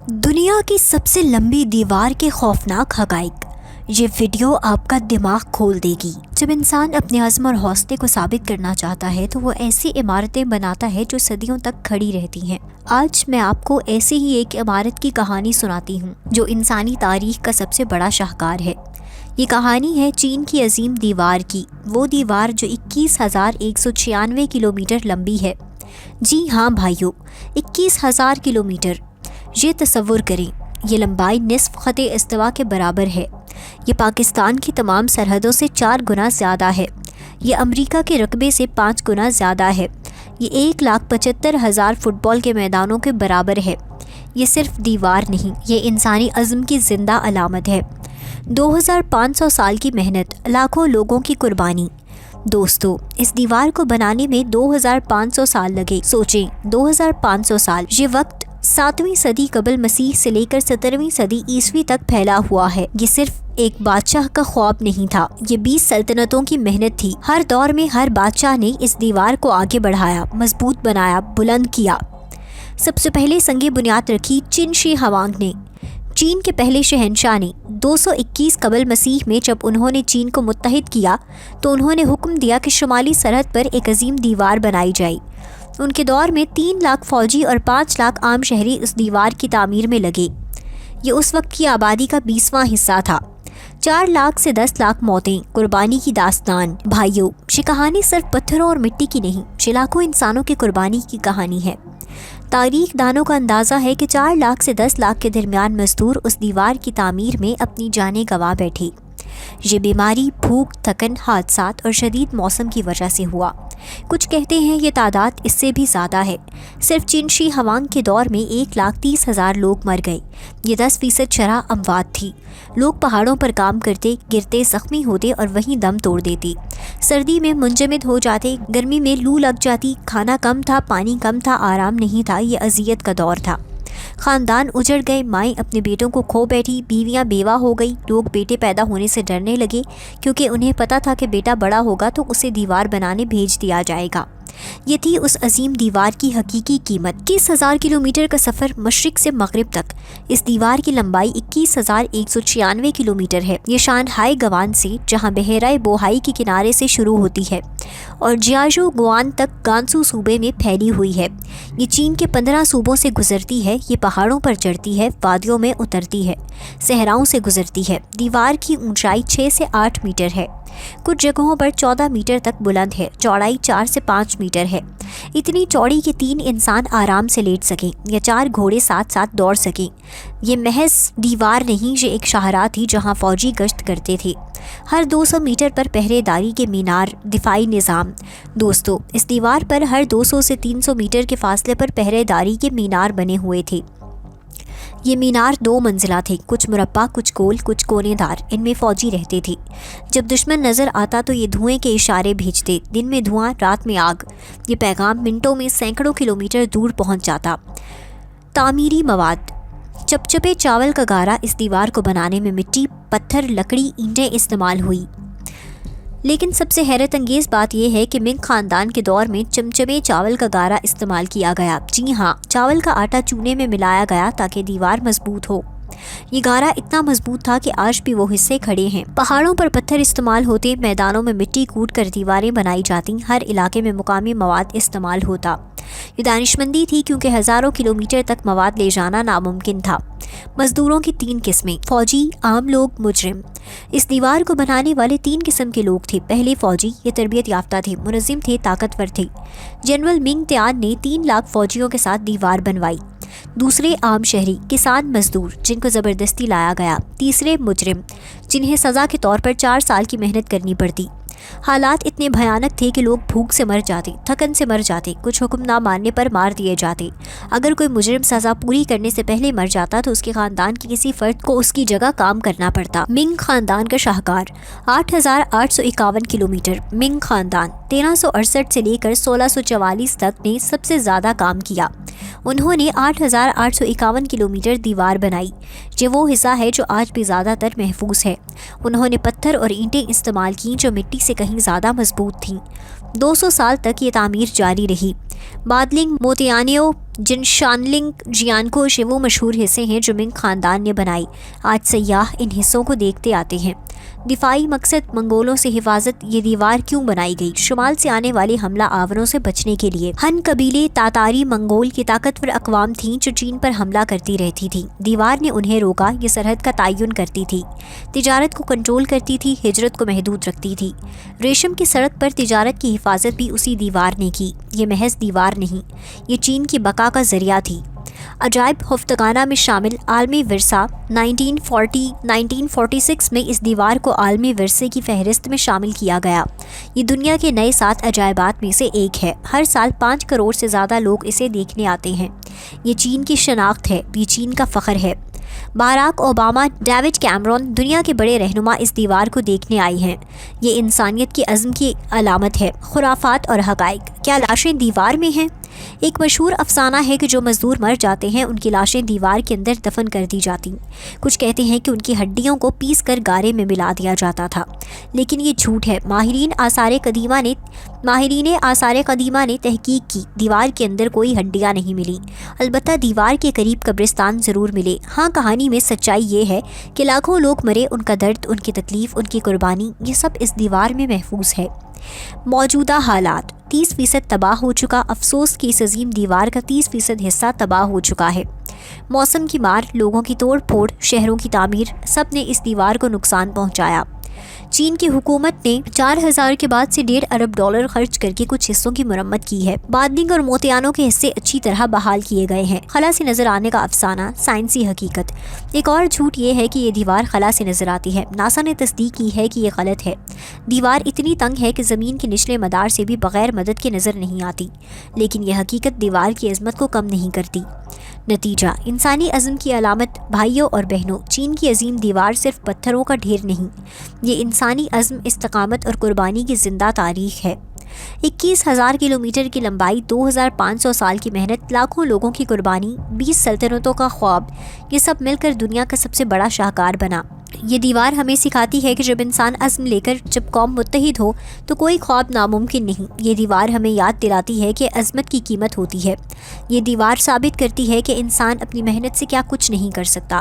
دنیا کی سب سے لمبی دیوار کے خوفناک حقائق۔ یہ ویڈیو آپ کا دماغ کھول دے گی۔ جب انسان اپنے عزم اور حوصلے کو ثابت کرنا چاہتا ہے تو وہ ایسی عمارتیں بناتا ہے جو صدیوں تک کھڑی رہتی ہیں۔ آج میں آپ کو ایسی ہی ایک عمارت کی کہانی سناتی ہوں جو انسانی تاریخ کا سب سے بڑا شاہکار ہے۔ یہ کہانی ہے چین کی عظیم دیوار کی، وہ دیوار جو 21,196 کلومیٹر لمبی ہے۔ جی ہاں بھائیو، 21,000 کلومیٹر۔ یہ تصور کریں، یہ لمبائی نصف خط استوا کے برابر ہے۔ یہ پاکستان کی تمام سرحدوں سے 4 گنا زیادہ ہے۔ یہ امریکہ کے رقبے سے 5 گنا زیادہ ہے۔ یہ 1,75,000 فٹ بال کے میدانوں کے برابر ہے۔ یہ صرف دیوار نہیں، یہ انسانی عزم کی زندہ علامت ہے۔ 2,500 سال کی محنت، لاکھوں لوگوں کی قربانی۔ دوستو، اس دیوار کو بنانے میں 2,500 سال لگے۔ سوچیں، 2,500 سال، یہ وقت 7ویں صدی قبل مسیح سے لے کر 17ویں صدی عیسوی تک پھیلا ہوا ہے۔ یہ صرف ایک بادشاہ کا خواب نہیں تھا، یہ 20 سلطنتوں کی محنت تھی۔ ہر دور میں ہر بادشاہ نے اس دیوار کو آگے بڑھایا، مضبوط بنایا، بلند کیا۔ سب سے پہلے سنگ بنیاد رکھی چین شی ہوانگ نے، چین کے پہلے شہنشاہ نے۔ 221 قبل مسیح میں جب انہوں نے چین کو متحد کیا تو انہوں نے حکم دیا کہ شمالی سرحد پر ایک عظیم دیوار بنائی جائے۔ ان کے دور میں 3 لاکھ فوجی اور 5 لاکھ عام شہری اس دیوار کی تعمیر میں لگے۔ یہ اس وقت کی آبادی کا 20واں حصہ تھا۔ 4 لاکھ سے 10 لاکھ موتیں، قربانی کی داستان۔ بھائیو، یہ کہانی صرف پتھروں اور مٹی کی نہیں، یہ لاکھوں انسانوں کی قربانی کی کہانی ہے۔ تاریخ دانوں کا اندازہ ہے کہ 4 لاکھ سے 10 لاکھ کے درمیان مزدور اس دیوار کی تعمیر میں اپنی جانیں گنوا بیٹھے۔ یہ بیماری، بھوک، تھکن، حادثات اور شدید موسم کی وجہ سے ہوا۔ کچھ کہتے ہیں یہ تعداد اس سے بھی زیادہ ہے۔ صرف چین شی ہوانگ کے دور میں 1,30,000 لوگ مر گئے۔ یہ 10% شرح اموات تھی۔ لوگ پہاڑوں پر کام کرتے، گرتے، زخمی ہوتے اور وہیں دم توڑ دیتے۔ سردی میں منجمد ہو جاتے، گرمی میں لو لگ جاتی، کھانا کم تھا، پانی کم تھا، آرام نہیں تھا۔ یہ اذیت کا دور تھا۔ خاندان اجڑ گئے، مائیں اپنے بیٹوں کو کھو بیٹھی، بیویاں بیوہ ہو گئی۔ لوگ بیٹے پیدا ہونے سے ڈرنے لگے کیونکہ انہیں پتا تھا کہ بیٹا بڑا ہوگا تو اسے دیوار بنانے بھیج دیا جائے گا۔ یہ تھی اس عظیم دیوار کی حقیقی قیمت۔ 21,000 کلومیٹر کا سفر مشرق سے مغرب تک۔ اس دیوار کی لمبائی 21,196 کلومیٹر ہے۔ یہ شانگہائی گوان سے، جہاں بحیرہ بوہائی کے کنارے سے شروع ہوتی ہے، اور جیاژو گوان تک گانسو صوبے میں پھیلی ہوئی ہے۔ یہ چین کے 15 صوبوں سے گزرتی ہے۔ یہ پہاڑوں پر چڑھتی ہے، وادیوں میں اترتی ہے، صحراؤں سے گزرتی ہے۔ دیوار کی اونچائی 6 سے 8 میٹر ہے، کچھ جگہوں پر 14 میٹر تک بلند ہے۔ چوڑائی 4 سے 5 میٹر ہے، اتنی چوڑی کہ 3 انسان آرام سے لیٹ سکیں یا 4 گھوڑے ساتھ ساتھ دوڑ سکیں۔ یہ محض دیوار نہیں، یہ ایک شاہراہ تھی جہاں فوجی گشت کرتے تھے۔ ہر 200 میٹر پر پہرے داری کے مینار، دفاعی نظام۔ دوستو، اس دیوار پر ہر 200 سے 300 میٹر کے فاصلے پر پہرے داری کے مینار بنے ہوئے تھے۔ یہ مینار 2 منزلہ تھے، کچھ مربع، کچھ گول، کچھ کونے دار۔ ان میں فوجی رہتے تھے۔ جب دشمن نظر آتا تو یہ دھوئیں کے اشارے بھیجتے، دن میں دھواں، رات میں آگ۔ یہ پیغام منٹوں میں سینکڑوں کلومیٹر دور پہنچ جاتا۔ تعمیری مواد۔ چپچپے چاول کا گارا۔ اس دیوار کو بنانے میں مٹی، پتھر، لکڑی، اینٹیں استعمال ہوئی۔ لیکن سب سے حیرت انگیز بات یہ ہے کہ منگ خاندان کے دور میں چمچمے چاول کا گارا استعمال کیا گیا۔ جی ہاں، چاول کا آٹا چونے میں ملایا گیا تاکہ دیوار مضبوط ہو۔ یہ گارا اتنا مضبوط تھا کہ آج بھی وہ حصے کھڑے ہیں۔ پہاڑوں پر پتھر استعمال ہوتے، میدانوں میں مٹی کوٹ کر دیواریں بنائی جاتی، ہر علاقے میں مقامی مواد استعمال ہوتا۔ یہ دانشمندی تھی کیونکہ ہزاروں کلومیٹر تک مواد لے جانا ناممکن تھا۔ مزدوروں کی 3 قسمیں، فوجی، عام لوگ، مجرم۔ اس دیوار کو بنانے والے 3 قسم کے لوگ تھے۔ پہلے فوجی، یہ تربیت یافتہ تھے، منظم تھے، طاقتور تھے۔ جنرل منگ تیان نے 3 لاکھ فوجیوں کے ساتھ دیوار بنوائی۔ دوسرے عام شہری، کسان مزدور، جن کو زبردستی لایا گیا۔ تیسرے مجرم، جنہیں سزا کے طور پر 4 سال کی محنت کرنی پڑتی۔ حالات اتنے بھیانک تھے کہ لوگ بھوک سے مر جاتے، تھکن سے مر جاتے، کچھ حکم نہ ماننے پر مار دیے جاتے۔ اگر کوئی مجرم سزا پوری کرنے سے پہلے مر جاتا تو اس کے خاندان کے کسی فرد کو اس کی جگہ کام کرنا پڑتا۔ منگ خاندان کا شاہکار۔ 8,851 کلومیٹر۔ منگ خاندان 1368 سے لے کر 1644 تک نے سب سے زیادہ کام کیا۔ انہوں نے 8,851 کلومیٹر دیوار بنائی۔ یہ وہ حصہ ہے جو آج بھی زیادہ تر محفوظ ہے۔ انہوں نے پتھر اور اینٹیں استعمال کیں جو مٹی سے کہیں زیادہ مضبوط تھیں۔ 200 سال تک یہ تعمیر جاری رہی۔ بادلنگ موتیانیو جن شانلنگ جیانکوش وہ مشہور حصے ہیں جو منگ خاندان نے بنائی۔ آج سیاح ان حصوں کو دیکھتے آتے ہیں۔ دفاعی مقصد منگولوں سے حفاظت۔ یہ دیوار کیوں بنائی گئی؟ شمال سے آنے والے حملہ آوروں سے بچنے کے لیے۔ ہن قبیلے تاتاری منگول کی طاقتور اقوام تھیں جو چین پر حملہ کرتی رہتی تھی۔ دیوار نے انہیں روکا۔ یہ سرحد کا تعین کرتی تھی، تجارت کو کنٹرول کرتی تھی، ہجرت کو محدود رکھتی تھی۔ ریشم کی سڑک پر تجارت کی حفاظت بھی اسی دیوار نے کی۔ یہ محض دیوار نہیں، یہ چین کی بقا کا ذریعہ تھی۔ عجائب ہفتگانہ میں شامل عالمی ورثہ 1946 میں اس دیوار کو عالمی ورثے کی فہرست میں شامل کیا گیا۔ یہ دنیا کے نئے 7 عجائبات میں سے ایک ہے۔ ہر سال 5 کروڑ سے زیادہ لوگ اسے دیکھنے آتے ہیں۔ یہ چین کی شناخت ہے، یہ چین کا فخر ہے۔ باراک اوباما، ڈیوڈ کیمرون، دنیا کے بڑے رہنما اس دیوار کو دیکھنے آئے ہیں۔ یہ انسانیت کے عزم کی علامت ہے۔ خرافات اور حقائق۔ کیا لاشیں دیوار میں ہیں؟ ایک مشہور افسانہ ہے کہ جو مزدور مر جاتے ہیں ان کی لاشیں دیوار کے اندر دفن کر دی جاتی۔ کچھ کہتے ہیں کہ ان کی ہڈیوں کو پیس کر گارے میں ملا دیا جاتا تھا، لیکن یہ جھوٹ ہے۔ ماہرین آثار قدیمہ نے تحقیق کی، دیوار کے اندر کوئی ہڈیاں نہیں ملی، البتہ دیوار کے قریب قبرستان ضرور ملے۔ ہاں، کہانی میں سچائی یہ ہے کہ لاکھوں لوگ مرے، ان کا درد، ان کی تکلیف، ان کی قربانی، یہ سب اس دیوار میں محفوظ ہے۔ موجودہ حالات: 30% تباہ ہو چکا۔ افسوس کہ اس عظیم دیوار کا 30% حصہ تباہ ہو چکا ہے۔ موسم کی مار، لوگوں کی توڑ پھوڑ، شہروں کی تعمیر، سب نے اس دیوار کو نقصان پہنچایا۔ چین کی حکومت نے 4000 کے بعد سے $1.5 ارب خرچ کر کے کچھ حصوں کی مرمت کی ہے۔ بادنگ اور موتیانوں کے حصے اچھی طرح بحال کیے گئے ہیں۔ خلا سے نظر آنے کا افسانہ، سائنسی حقیقت۔ ایک اور جھوٹ یہ ہے کہ یہ دیوار خلا سے نظر آتی ہے۔ ناسا نے تصدیق کی ہے کہ یہ غلط ہے۔ دیوار اتنی تنگ ہے کہ زمین کے نچلے مدار سے بھی بغیر مدد کے نظر نہیں آتی، لیکن یہ حقیقت دیوار کی عظمت کو کم نہیں کرتی۔ نتیجہ: انسانی عزم کی علامت۔ بھائیوں اور بہنوں، چین کی عظیم دیوار صرف پتھروں کا ڈھیر نہیں، یہ انسانی عزم، استقامت اور قربانی کی زندہ تاریخ ہے۔ 21,000 کلومیٹر کی لمبائی، 2500 سال کی محنت، لاکھوں لوگوں کی قربانی، 20 سلطنتوں کا خواب، یہ سب مل کر دنیا کا سب سے بڑا شاہکار بنا۔ یہ دیوار ہمیں سکھاتی ہے کہ جب انسان عزم لے کر، جب قوم متحد ہو تو کوئی خواب ناممکن نہیں۔ یہ دیوار ہمیں یاد دلاتی ہے کہ عظمت کی قیمت ہوتی ہے۔ یہ دیوار ثابت کرتی ہے کہ انسان اپنی محنت سے کیا کچھ نہیں کر سکتا۔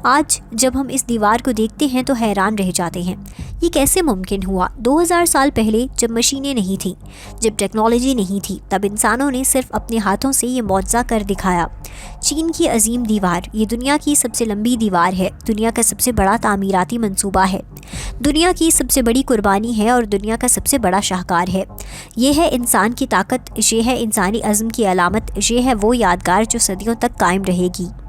آج جب ہم اس دیوار کو دیکھتے ہیں تو حیران رہ جاتے ہیں، یہ کیسے ممکن ہوا؟ 2000 سال پہلے جب مشینیں نہیں تھیں، جب ٹیکنالوجی نہیں تھی، تب انسانوں نے صرف اپنے ہاتھوں سے یہ معجزہ کر دکھایا۔ چین کی عظیم دیوار، یہ دنیا کی سب سے لمبی دیوار ہے، دنیا کا سب سے بڑا تعمیراتی منصوبہ ہے، دنیا کی سب سے بڑی قربانی ہے اور دنیا کا سب سے بڑا شاہکار ہے۔ یہ ہے انسان کی طاقت، یہ ہے انسانی عزم کی علامت، یہ ہے وہ یادگار جو صدیوں تک قائم رہے گی۔